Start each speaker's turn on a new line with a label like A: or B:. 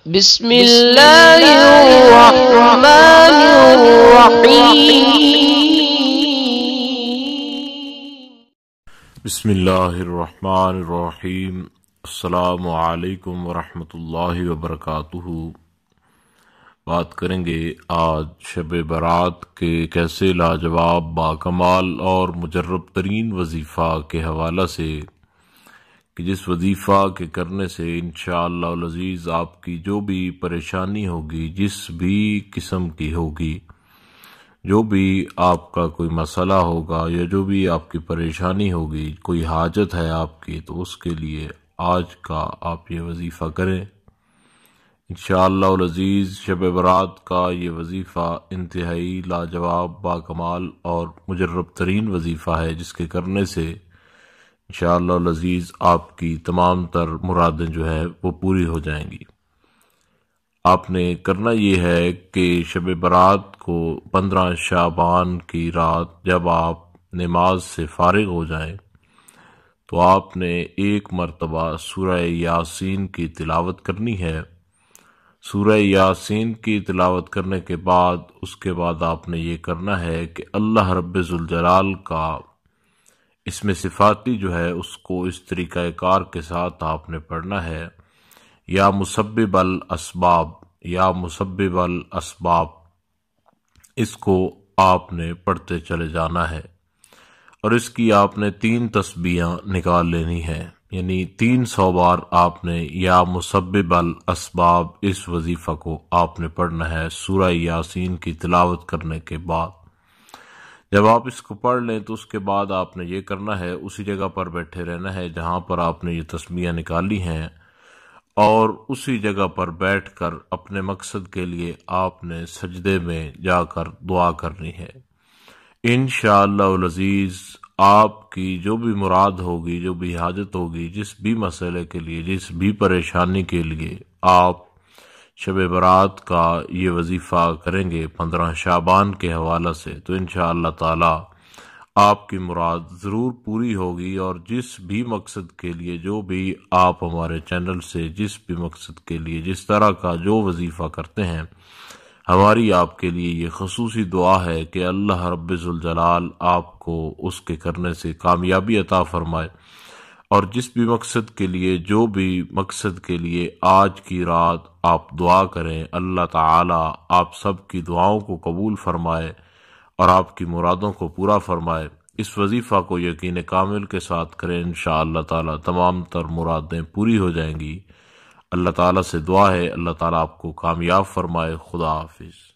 A: بسم اللہ الرحمن الرحیم
B: بسم اللہ الرحمن الرحیم۔ السلام علیکم ورحمۃ اللہ وبرکاتہ۔ بات کریں گے آج شب برات کے کیسے لاجواب باکمال اور مجرب ترین وظیفہ کے حوالہ سے کہ جس وظیفہ کے کرنے سے انشاءاللہ العزیز آپ کی جو بھی پریشانی ہوگی، جس بھی قسم کی ہوگی، جو بھی آپ کا کوئی مسئلہ ہوگا یا جو بھی آپ کی پریشانی ہوگی، کوئی حاجت ہے آپ کی، تو اس کے لیے آج کا آپ یہ وظیفہ کریں انشاءاللہ العزیز۔ شب برات کا یہ وظیفہ انتہائی لاجواب باکمال اور مجرب ترین وظیفہ ہے، جس کے کرنے سے انشاءاللہ العزیز آپ کی تمام تر مرادیں جو ہے وہ پوری ہو جائیں گی۔ آپ نے کرنا یہ ہے کہ شب برات کو 15 شعبان کی رات جب آپ نماز سے فارغ ہو جائیں تو آپ نے ایک مرتبہ سورہ یاسین کی تلاوت کرنی ہے۔ سورہ یاسین کی تلاوت کرنے کے بعد اس کے بعد آپ نے یہ کرنا ہے کہ اللہ رب ذوالجلال کا اس میں صفاتی جو ہے اس کو اس طریقہ کار کے ساتھ آپ نے پڑھنا ہے، یا مسبب الاسباب، یا مسبب الاسباب، اس کو آپ نے پڑھتے چلے جانا ہے، اور اس کی آپ نے 3 تسبیحاں نکال لینی ہے، یعنی 300 بار آپ نے یا مسبب الاسباب اس وظیفہ کو آپ نے پڑھنا ہے سورہ یاسین کی تلاوت کرنے کے بعد۔ جب آپ اس کو پڑھ لیں تو اس کے بعد آپ نے یہ کرنا ہے، اسی جگہ پر بیٹھے رہنا ہے جہاں پر آپ نے یہ تسبیحاں نکالی ہیں، اور اسی جگہ پر بیٹھ کر اپنے مقصد کے لیے آپ نے سجدے میں جا کر دعا کرنی ہے۔ انشاءاللہ العزیز آپ کی جو بھی مراد ہوگی، جو بھی حاجت ہوگی، جس بھی مسئلے کے لیے، جس بھی پریشانی کے لیے آپ شب برات کا یہ وظیفہ کریں گے 15 شعبان کے حوالہ سے، تو انشاءاللہ تعالی آپ کی مراد ضرور پوری ہوگی، اور جس بھی مقصد کے لیے، جو بھی آپ ہمارے چینل سے جس بھی مقصد کے لیے جس طرح کا جو وظیفہ کرتے ہیں، ہماری آپ کے لیے یہ خصوصی دعا ہے کہ اللہ رب ذوالجلال آپ کو اس کے کرنے سے کامیابی عطا فرمائے، اور جس بھی مقصد کے لیے، جو بھی مقصد کے لیے آج کی رات آپ دعا کریں، اللہ تعالی آپ سب کی دعاؤں کو قبول فرمائے اور آپ کی مرادوں کو پورا فرمائے۔ اس وظیفہ کو یقین کامل کے ساتھ کریں، انشاءاللہ تعالی تمام تر مرادیں پوری ہو جائیں گی۔ اللہ تعالی سے دعا ہے اللہ تعالی آپ کو کامیاب فرمائے۔ خدا حافظ۔